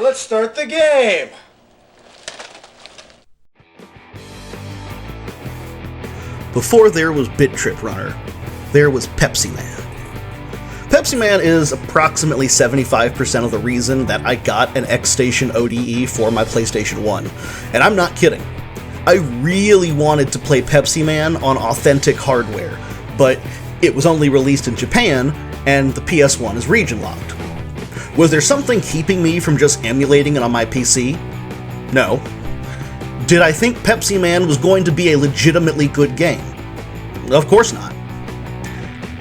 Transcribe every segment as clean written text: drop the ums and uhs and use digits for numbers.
let's start the game! Before there was Bit Trip Runner, there was Pepsi Man. Pepsi Man is approximately 75% of the reason that I got an X-Station ODE for my PlayStation 1. And I'm not kidding. I really wanted to play Pepsi Man on authentic hardware, but it was only released in Japan, and the PS1 is region-locked. Was there something keeping me from just emulating it on my PC? No. Did I think Pepsi Man was going to be a legitimately good game? Of course not.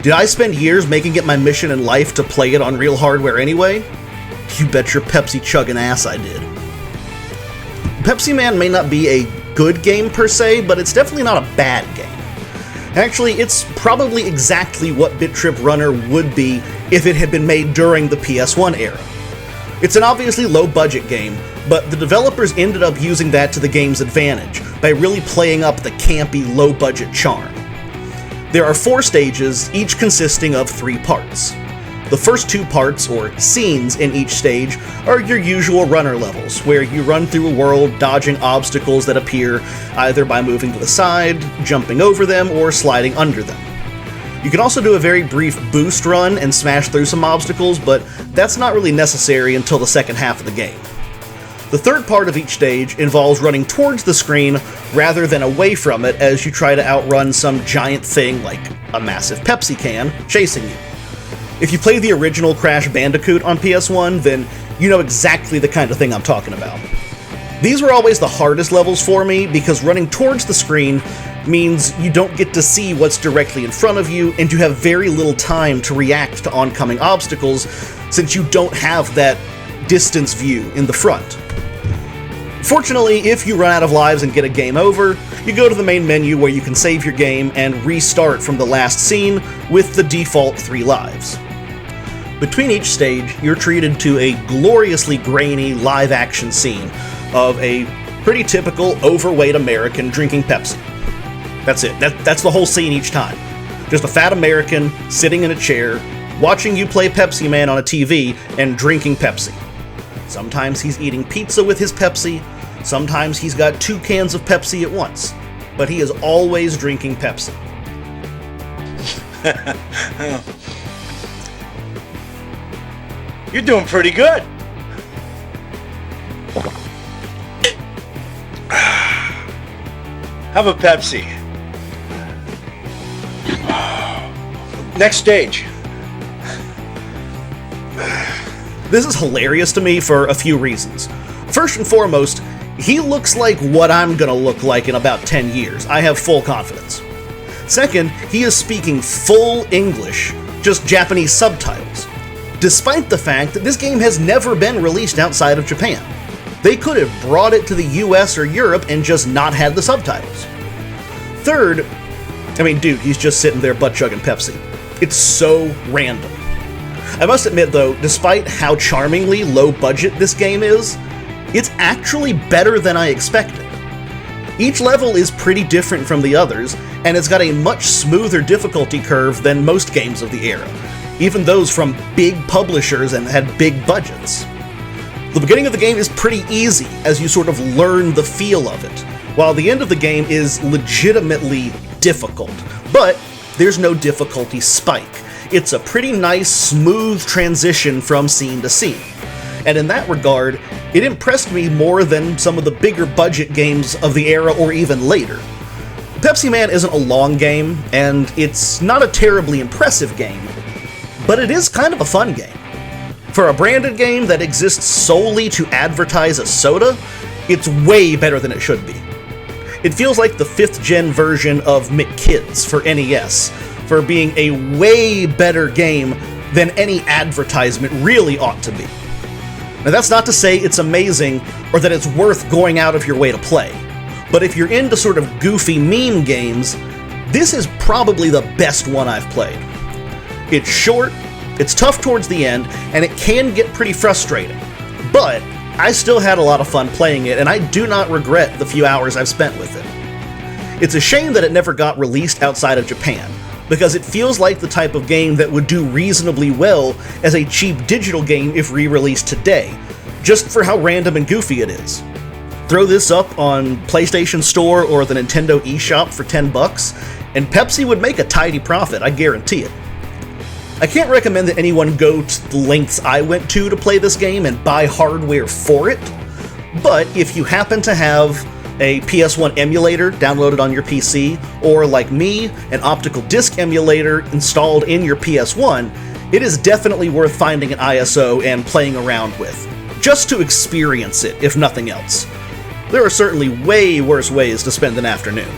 Did I spend years making it my mission in life to play it on real hardware anyway? You bet your Pepsi chugging ass I did. Pepsi Man may not be a good game per se, but it's definitely not a bad game. Actually, it's probably exactly what Bit Trip Runner would be if it had been made during the PS1 era. It's an obviously low-budget game, but the developers ended up using that to the game's advantage by really playing up the campy, low-budget charm. There are 4 stages, each consisting of 3 parts. The first 2 parts, or scenes, in each stage are your usual runner levels, where you run through a world dodging obstacles that appear either by moving to the side, jumping over them, or sliding under them. You can also do a very brief boost run and smash through some obstacles, but that's not really necessary until the second half of the game. The third part of each stage involves running towards the screen rather than away from it as you try to outrun some giant thing like a massive Pepsi can chasing you. If you play the original Crash Bandicoot on PS1, then you know exactly the kind of thing I'm talking about. These were always the hardest levels for me because running towards the screen means you don't get to see what's directly in front of you and you have very little time to react to oncoming obstacles since you don't have that distance view in the front. Fortunately, if you run out of lives and get a game over, you go to the main menu where you can save your game and restart from the last scene with the default 3 lives. Between each stage, you're treated to a gloriously grainy live-action scene of a pretty typical overweight American drinking Pepsi. That's it. That's the whole scene each time. Just a fat American sitting in a chair, watching you play Pepsi Man on a TV and drinking Pepsi. Sometimes he's eating pizza with his Pepsi, sometimes he's got 2 cans of Pepsi at once, but he is always drinking Pepsi. You're doing pretty good. Have a Pepsi. Next stage. This is hilarious to me for a few reasons. First and foremost, he looks like what I'm gonna look like in about 10 years. I have full confidence. Second, he is speaking full English, just Japanese subtitles, despite the fact that this game has never been released outside of Japan. They could have brought it to the US or Europe and just not had the subtitles. Third, dude, he's just sitting there butt-chugging Pepsi. It's so random. I must admit, though, despite how charmingly low-budget this game is, it's actually better than I expected. Each level is pretty different from the others, and it's got a much smoother difficulty curve than most games of the era, even those from big publishers and had big budgets. The beginning of the game is pretty easy, as you sort of learn the feel of it, while the end of the game is legitimately difficult, but there's no difficulty spike. It's a pretty nice, smooth transition from scene to scene. And in that regard, it impressed me more than some of the bigger budget games of the era or even later. Pepsi Man isn't a long game, and it's not a terribly impressive game, but it is kind of a fun game. For a branded game that exists solely to advertise a soda, it's way better than it should be. It feels like the 5th gen version of McKids for NES, for being a way better game than any advertisement really ought to be. Now that's not to say it's amazing or that it's worth going out of your way to play, but if you're into sort of goofy meme games, this is probably the best one I've played. It's short, it's tough towards the end, and it can get pretty frustrating, but I still had a lot of fun playing it, and I do not regret the few hours I've spent with it. It's a shame that it never got released outside of Japan, because it feels like the type of game that would do reasonably well as a cheap digital game if re-released today, just for how random and goofy it is. Throw this up on PlayStation Store or the Nintendo eShop for $10, and Pepsi would make a tidy profit, I guarantee it. I can't recommend that anyone go to the lengths I went to play this game and buy hardware for it, but if you happen to have a PS1 emulator downloaded on your PC, or like me, an optical disc emulator installed in your PS1, it is definitely worth finding an ISO and playing around with, just to experience it, if nothing else. There are certainly way worse ways to spend an afternoon.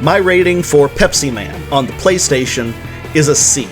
My rating for Pepsi Man on the PlayStation is a C.